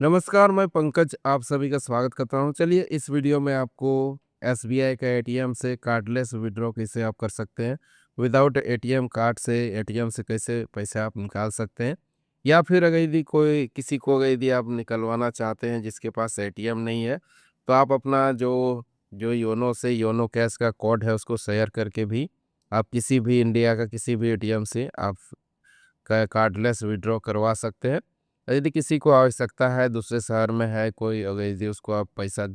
नमस्कार, मैं पंकज आप सभी का स्वागत करता हूँ। चलिए इस वीडियो में आपको एसबीआई का एटीएम से कार्डलेस विड्रॉ कैसे आप कर सकते हैं, विदाउट एटीएम कार्ड से एटीएम से कैसे पैसे आप निकाल सकते हैं, या फिर अगर यदि कोई किसी को अगर यदि आप निकलवाना चाहते हैं जिसके पास एटीएम नहीं है, तो आप अपना जो जो योनो से योनो कैश का कोड है उसको शेयर करके भी आप किसी भी इंडिया का किसी भी एटीएम से आप कार्डलेस विड्रॉ करवा सकते हैं। यदि किसी को आवश्यकता है, दूसरे शहर में है कोई, अगर यदि उसको आप पैसा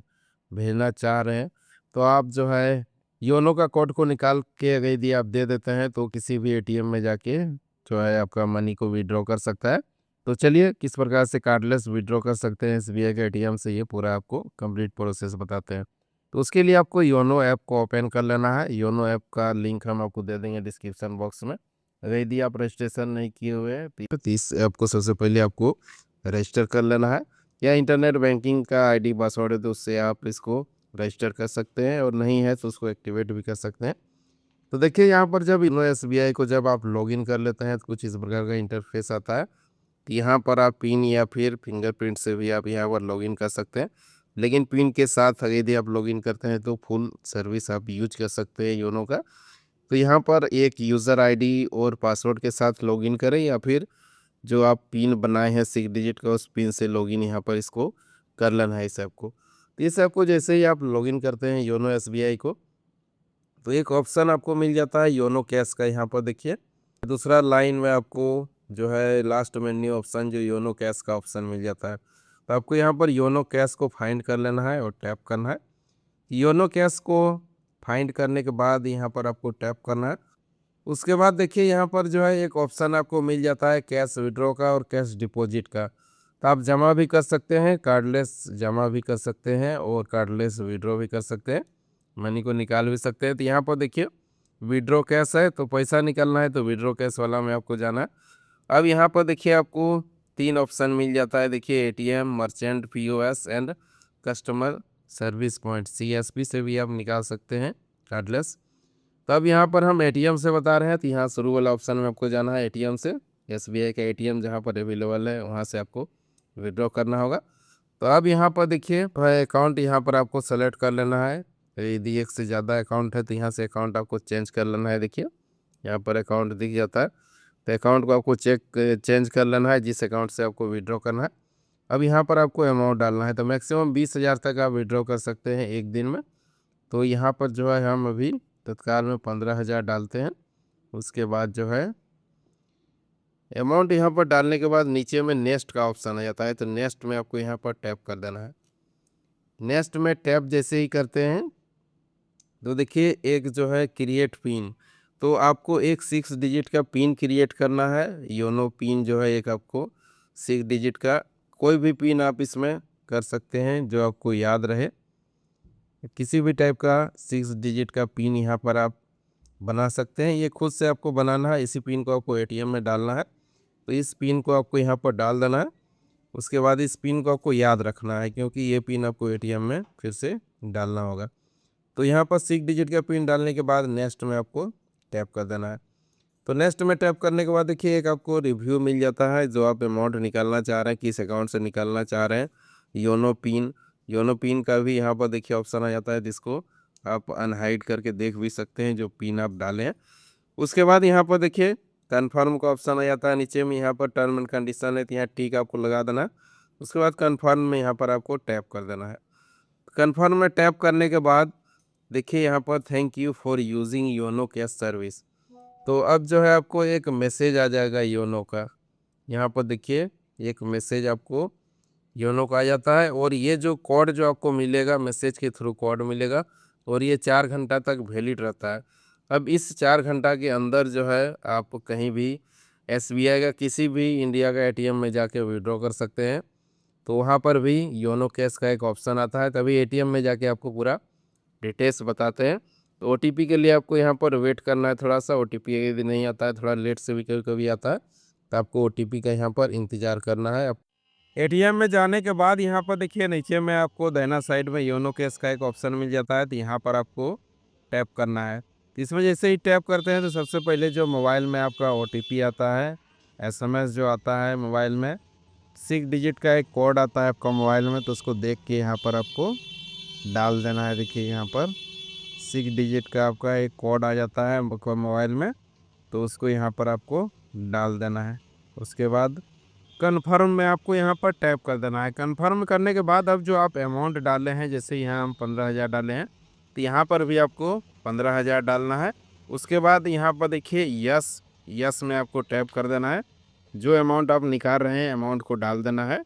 भेजना चाह रहे हैं, तो आप जो है योनो का कोड को निकाल के अगर यदि आप दे देते हैं, तो किसी भी एटीएम में जाके जो है आपका मनी को विड्रॉ कर सकता है। तो चलिए किस प्रकार से कार्डलेस विड्रॉ कर सकते हैं एसबीआई के एटीएम से, ये पूरा आपको कंप्लीट प्रोसेस बताते हैं। तो उसके लिए आपको योनो ऐप को ओपन कर लेना है। योनो ऐप का लिंक हम आपको दे देंगे डिस्क्रिप्शन बॉक्स में। अगर यदि आप रजिस्ट्रेशन नहीं किए हुए हैं तो इस ऐप को सबसे पहले आपको रजिस्टर कर लेना है, या इंटरनेट बैंकिंग का आईडी पासवर्ड है तो उससे आप इसको रजिस्टर कर सकते हैं, और नहीं है तो उसको एक्टिवेट भी कर सकते हैं। तो देखिए यहाँ पर जब योनो एसबीआई को जब आप लॉगिन कर लेते हैं तो कुछ इस प्रकार का इंटरफेस आता है। तो यहाँ पर आप पिन या फिर फिंगरप्रिंट से भी आप यहाँ पर लॉगिन कर सकते हैं, लेकिन पिन के साथ अगर यदि आप लॉगिन करते हैं तो फुल सर्विस आप यूज कर सकते हैं योनो का। तो यहाँ पर एक यूज़र आईडी और पासवर्ड के साथ लॉगिन करें, या फिर जो आप पिन बनाए हैं 6 डिजिट का उस पिन से लॉगिन यहाँ पर इसको कर लेना है इस ऐप को। तो इस ऐप को जैसे ही आप लॉगिन करते हैं योनो एसबीआई को, तो एक ऑप्शन आपको मिल जाता है योनो कैश का, यहाँ पर देखिए दूसरा लाइन में आपको जो है लास्ट में न्यू ऑप्शन जो योनो कैश का ऑप्शन मिल जाता है। तो आपको यहाँ पर योनो कैश को फाइंड कर लेना है और टैप करना है। योनो कैश को फाइंड करने के बाद यहाँ पर आपको टैप करना है। उसके बाद देखिए यहाँ पर जो है एक ऑप्शन आपको मिल जाता है कैश विड्रॉ का और कैश डिपॉजिट का। तो आप जमा भी कर सकते हैं, कार्डलेस जमा भी कर सकते हैं और कार्डलेस विड्रॉ भी कर सकते हैं, मनी को निकाल भी सकते हैं। तो यहाँ पर देखिए विड्रॉ कैश है तो पैसा निकालना है, तो विड्रॉ कैश वाला में आपको जाना है। अब यहाँ पर देखिए आपको 3 ऑप्शन मिल जाता है। देखिए ATM, merchant, POS and customer service point, CSP से भी आप निकाल सकते हैं कार्डलेस। तो अब यहाँ पर हम एटीएम से बता रहे हैं, तो यहाँ शुरू वाला ऑप्शन में आपको जाना है एटीएम से। एसबीआई का एटीएम जहाँ पर अवेलेबल है वहाँ से आपको विड्रॉ करना होगा। तो अब यहाँ पर देखिए अकाउंट यहाँ पर आपको सेलेक्ट कर लेना है। यदि एक से ज़्यादा अकाउंट है तो यहाँ से अकाउंट आपको चेंज कर लेना है। देखिए यहाँ पर अकाउंट दिख जाता है, तो अकाउंट को आपको चेंज कर लेना है जिस अकाउंट से आपको विड्रॉ करना है। अब यहाँ पर आपको अमाउंट डालना है, तो मैक्सिमम 20,000 तक आप विड्रॉ कर सकते हैं एक दिन में। तो यहाँ पर जो है हम अभी तत्काल में 15,000 डालते हैं। उसके बाद जो है अमाउंट यहाँ पर डालने के बाद नीचे में नेक्स्ट का ऑप्शन आ जाता है, तो नेक्स्ट में आपको यहाँ पर टैप कर देना है। नेक्स्ट में टैप जैसे ही करते हैं तो देखिए एक जो है क्रिएट पिन, तो आपको एक 6 डिजिट का पिन क्रिएट करना है। योनो पिन जो है एक आपको 6 डिजिट का कोई भी पिन आप इसमें कर सकते हैं जो आपको याद रहे। किसी भी टाइप का 6 डिजिट का पिन यहाँ पर आप बना सकते हैं, ये खुद से आपको बनाना है। इसी पिन को आपको एटीएम में डालना है, तो इस पिन को आपको यहाँ पर डाल देना है। उसके बाद इस पिन को आपको याद रखना है, क्योंकि ये पिन आपको एटीएम में फिर से डालना होगा। तो यहाँ पर 6 डिजिट का पिन डालने के बाद नेक्स्ट में आपको टैप कर देना है। तो नेक्स्ट में टैप करने के बाद देखिए एक आपको रिव्यू मिल जाता है, जो आप अमाउंट निकालना चाह रहे हैं, किस अकाउंट से निकालना चाह रहे हैं। योनो पिन का भी यहाँ पर देखिए ऑप्शन आ जाता है, जिसको आप अनहाइड करके देख भी सकते हैं जो पिन आप डाले हैं। उसके बाद यहाँ पर देखिए कन्फर्म का ऑप्शन आ जाता है नीचे में, यहाँ पर टर्म एंड कंडीशन है, तो यहाँ टिक आपको लगा देना है। उसके बाद कन्फर्म में यहाँ पर आपको टैप कर देना है। कन्फर्म में टैप करने के बाद देखिए यहाँ पर thank you for using YONO cash service. तो अब जो है आपको एक मैसेज आ जाएगा योनो का। यहाँ पर देखिए एक मैसेज आपको योनो का आ जाता है, और ये जो कोड जो आपको मिलेगा मैसेज के थ्रू कोड मिलेगा, और ये 4 घंटा तक वैलिड रहता है। अब इस 4 घंटा के अंदर जो है आप कहीं भी एसबीआई का किसी भी इंडिया का एटीएम में जाके विड्रॉ कर सकते हैं। तो वहाँ पर भी योनो कैश का एक ऑप्शन आता है, तभी एटीएम में जाके आपको पूरा डिटेल्स बताते हैं। तो ओटीपी के लिए आपको यहाँ पर वेट करना है थोड़ा सा। ओटीपी यदि नहीं आता है, थोड़ा लेट से भी कभी कभी आता है, तो आपको ओटीपी का यहाँ पर इंतज़ार करना है। एटीएम में जाने के बाद यहाँ पर देखिए नीचे में आपको दाहिना साइड में योनो कैश का एक ऑप्शन मिल जाता है, तो यहाँ पर आपको टैप करना है। तो इसमें जैसे ही टैप करते हैं तो सबसे पहले जो मोबाइल में आपका ओटीपी आता है, एसएमएस जो आता है मोबाइल में, 6 डिजिट का एक कोड आता है आपका मोबाइल में, तो उसको देख के यहाँ पर आपको डाल देना है। देखिए यहाँ पर 6 डिजिट का आपका एक कोड आ जाता है आपका मोबाइल में, तो उसको यहाँ पर आपको डाल देना है। उसके बाद कन्फर्म में आपको यहाँ पर टैप कर देना है। कन्फर्म करने के बाद अब जो आप अमाउंट डाले हैं, जैसे यहाँ हम 15,000 डाले हैं, तो यहाँ पर भी आपको 15,000 डालना है। उसके बाद यहाँ पर देखिए यस, यस में आपको टैप कर देना है। जो अमाउंट आप निकाल रहे हैं अमाउंट को डाल देना है।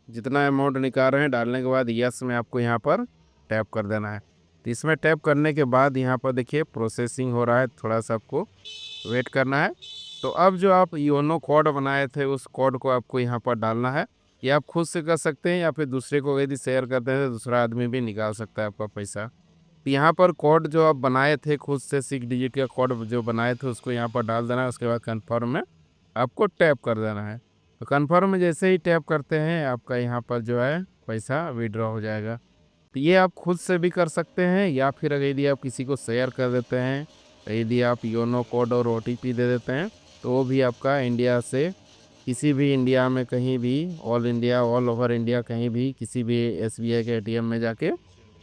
जितना अमाउंट निकाल रहे हैं डालने के बाद यस में आपको यहाँ पर टैप कर देना है। तो इसमें टैप करने के बाद यहाँ पर देखिए प्रोसेसिंग हो रहा है, थोड़ा सा आपको वेट करना है। तो अब जो आप योनो कोड बनाए थे उस कोड को आपको यहाँ पर डालना है। ये आप खुद से कर सकते हैं या फिर दूसरे को यदि शेयर करते हैं तो दूसरा आदमी भी निकाल सकता है आपका पैसा। तो यहाँ पर कोड जो आप बनाए थे खुद से 6 डिजिट का कोड जो बनाए थे उसको यहाँ पर डाल देना है। उसके बाद कन्फर्म में आपको टैप कर देना है। तो कन्फर्म में जैसे ही टैप करते हैं आपका यहाँ पर जो है पैसा विड्रॉ हो जाएगा। तो ये आप खुद से भी कर सकते हैं या फिर अगर यदि आप किसी को शेयर कर देते हैं, यदि आप योनो कोड और OTP दे देते हैं, तो वो भी आपका इंडिया से किसी भी इंडिया में कहीं भी all India all over India कहीं भी किसी भी SBI के ATM में जाके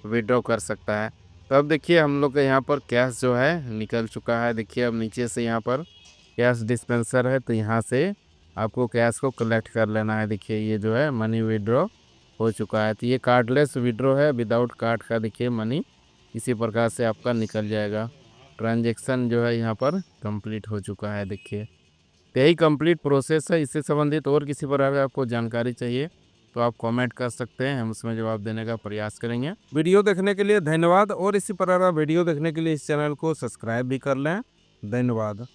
विड्रॉ कर सकता है। तो अब देखिए हम लोग का यहाँ पर कैश जो है निकल चुका है। देखिए अब नीचे से यहाँ पर कैश डिस्पेंसर है, तो यहाँ से आपको कैश को कलेक्ट कर लेना है। देखिए ये जो है मनी विड्रॉ हो चुका है। तो ये कार्डलेस विड्रॉ है, विदाउट कार्ड का देखिए मनी इसी प्रकार से आपका निकल जाएगा। ट्रांजैक्शन जो है यहाँ पर कंप्लीट हो चुका है। देखिए तो यही कंप्लीट प्रोसेस है। इससे संबंधित और किसी प्रकार का आपको जानकारी चाहिए तो आप कमेंट कर सकते हैं, हम उसमें जवाब देने का प्रयास करेंगे। वीडियो देखने के लिए धन्यवाद और इसी प्रकार का वीडियो देखने के लिए इस चैनल को सब्सक्राइब भी कर लें। धन्यवाद।